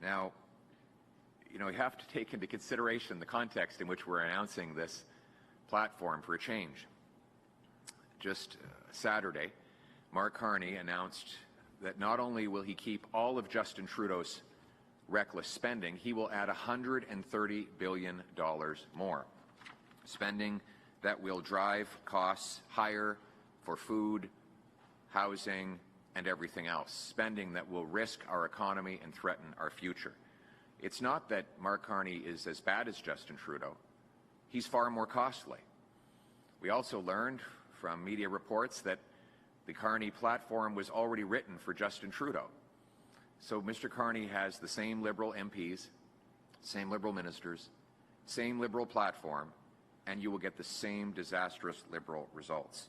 Now, you have to take into consideration the context in which we're announcing this platform for a change. Just Saturday, Mark Carney announced that not only will he keep all of Justin Trudeau's reckless spending, he will add $130 billion more. Spending that will drive costs higher for food, housing, and everything else. Spending that will risk our economy and threaten our future. It's not that Mark Carney is as bad as Justin Trudeau. He's far more costly. We also learned from media reports that the Carney platform was already written for Justin Trudeau. So Mr. Carney has the same Liberal MPs, same Liberal ministers, same Liberal platform, and you will get the same disastrous Liberal results.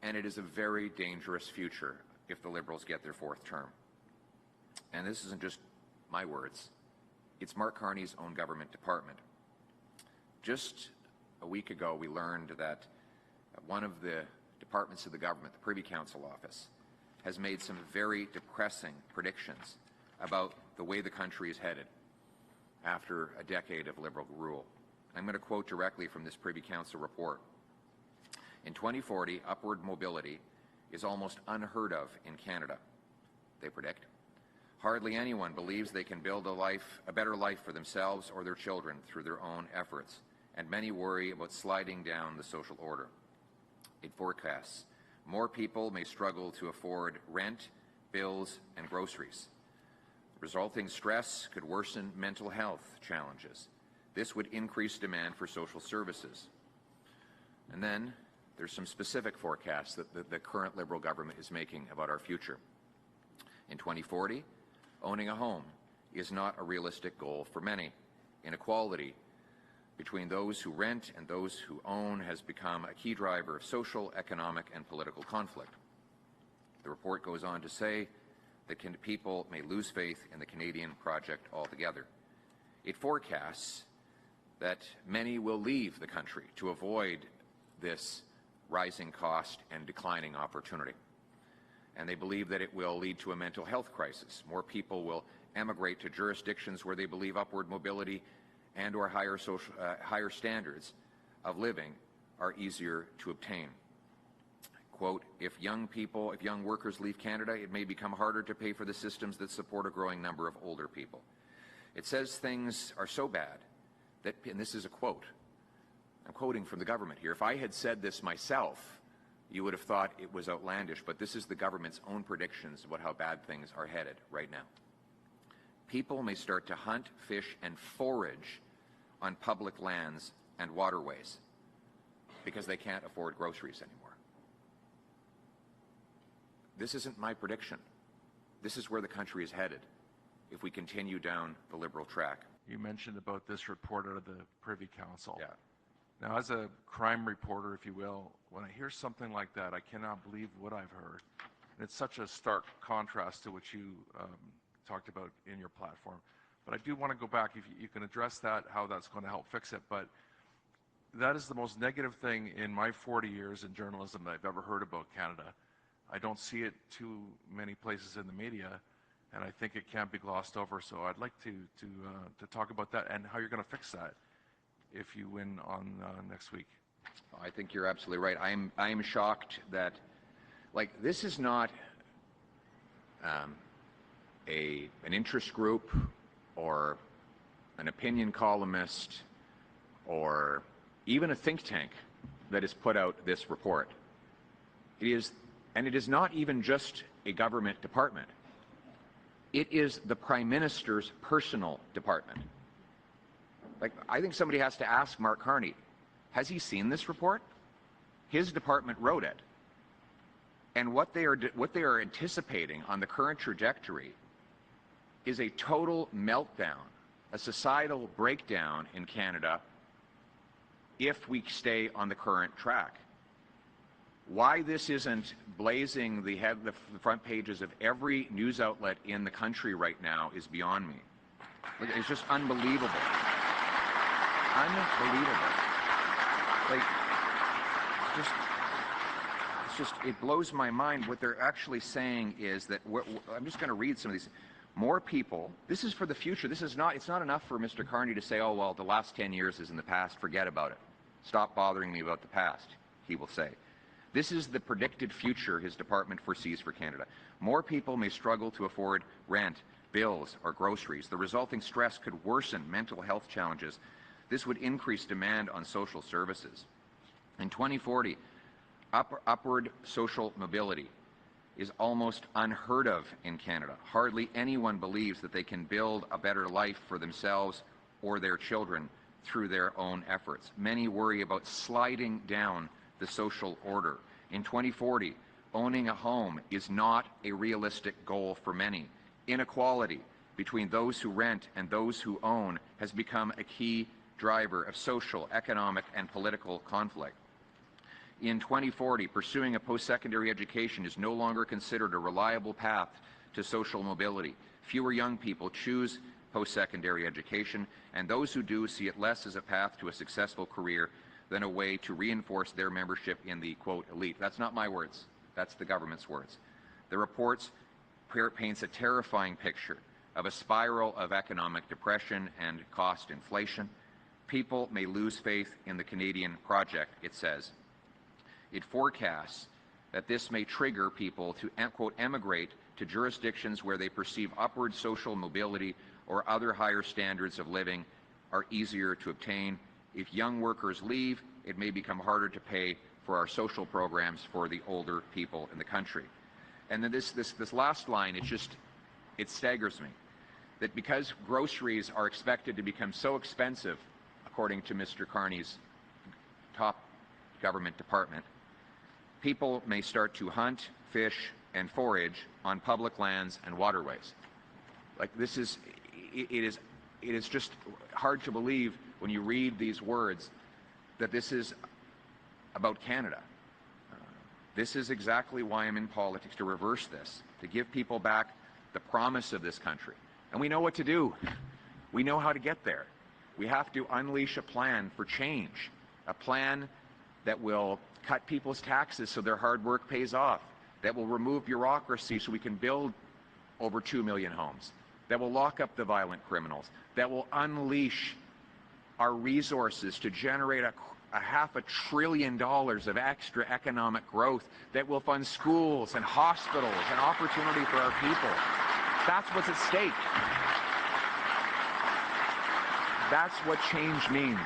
And it is a very dangerous future if the Liberals get their fourth term. And this isn't just my words. It's Mark Carney's own government department. Just a week ago, we learned that one of the departments of the government, the Privy Council office, has made some very depressing predictions about the way the country is headed after a decade of Liberal rule. I'm going to quote directly from this Privy Council report. In 2040, upward mobility is almost unheard of in Canada, they predict. Hardly anyone believes they can build a better life for themselves or their children through their own efforts, and many worry about sliding down the social order. It forecasts more people may struggle to afford rent, bills, and groceries. The resulting stress could worsen mental health challenges. This would increase demand for social services. And then there's some specific forecasts that the current Liberal government is making about our future. In 2040, owning a home is not a realistic goal for many. Inequality between those who rent and those who own has become a key driver of social, economic, and political conflict. The report goes on to say that people may lose faith in the Canadian project altogether. It forecasts that many will leave the country to avoid this rising cost and declining opportunity. And they believe that it will lead to a mental health crisis. More people will emigrate to jurisdictions where they believe upward mobility and or higher standards of living are easier to obtain. Quote, if young workers leave Canada, it may become harder to pay for the systems that support a growing number of older people. It says things are so bad that, and this is a quote, I'm quoting from the government here, if I had said this myself, you would have thought it was outlandish, but this is the government's own predictions about how bad things are headed right now. People may start to hunt, fish, and forage on public lands and waterways because they can't afford groceries anymore. This isn't my prediction. This is where the country is headed if we continue down the Liberal track. You mentioned about this report out of the Privy Council. Yeah. Now, as a crime reporter, if you will, when I hear something like that, I cannot believe what I've heard. And it's such a stark contrast to what you talked about in your platform. But I do want to go back, if you can address that, how that's going to help fix it. But that is the most negative thing in my 40 years in journalism that I've ever heard about Canada. I don't see it too many places in the media, and I think it can't be glossed over. So I'd like to talk about that and how you're going to fix that if you win on next week. I think you're absolutely right. I am shocked that, this is not an interest group or an opinion columnist or even a think tank that has put out this report. It is not even just a government department. It is the Prime Minister's personal department. I think somebody has to ask Mark Carney, has he seen this report? His department wrote it. And what they are anticipating on the current trajectory is a total meltdown, a societal breakdown in Canada if we stay on the current track. Why this isn't blazing the front pages of every news outlet in the country right now is beyond me. It's just unbelievable. Unbelievable. It blows my mind. What they're actually saying is that, I'm just going to read some of these. More people, this is for the future. It's not enough for Mr. Carney to say, oh, well, the last 10 years is in the past, forget about it. Stop bothering me about the past, he will say. This is the predicted future his department foresees for Canada. More people may struggle to afford rent, bills, or groceries. The resulting stress could worsen mental health challenges. This would increase demand on social services. In 2040, upward social mobility is almost unheard of in Canada. Hardly anyone believes that they can build a better life for themselves or their children through their own efforts. Many worry about sliding down the social order. In 2040, owning a home is not a realistic goal for many. Inequality between those who rent and those who own has become a key driver of social, economic, and political conflict. In 2040, pursuing a post-secondary education is no longer considered a reliable path to social mobility. Fewer young people choose post-secondary education, and those who do see it less as a path to a successful career than a way to reinforce their membership in the, quote, elite. That's not my words. That's the government's words. The report paints a terrifying picture of a spiral of economic depression and cost inflation. People may lose faith in the Canadian project, it says. It forecasts that this may trigger people to, quote, emigrate to jurisdictions where they perceive upward social mobility or other higher standards of living are easier to obtain. If young workers leave, it may become harder to pay for our social programs for the older people in the country. And then this last line, it staggers me. That because groceries are expected to become so expensive, according to Mr. Carney's top government department, people may start to hunt, fish, and forage on public lands and waterways. Like it is just hard to believe when you read these words that this is about Canada. This is exactly why I'm in politics, to reverse this, to give people back the promise of this country. And we know what to do. We know how to get there. We have to unleash a plan for change, a plan that will cut people's taxes so their hard work pays off, that will remove bureaucracy so we can build over 2 million homes, that will lock up the violent criminals, that will unleash our resources to generate a $500 billion of extra economic growth, that will fund schools and hospitals and opportunity for our people. That's what's at stake. That's what change means.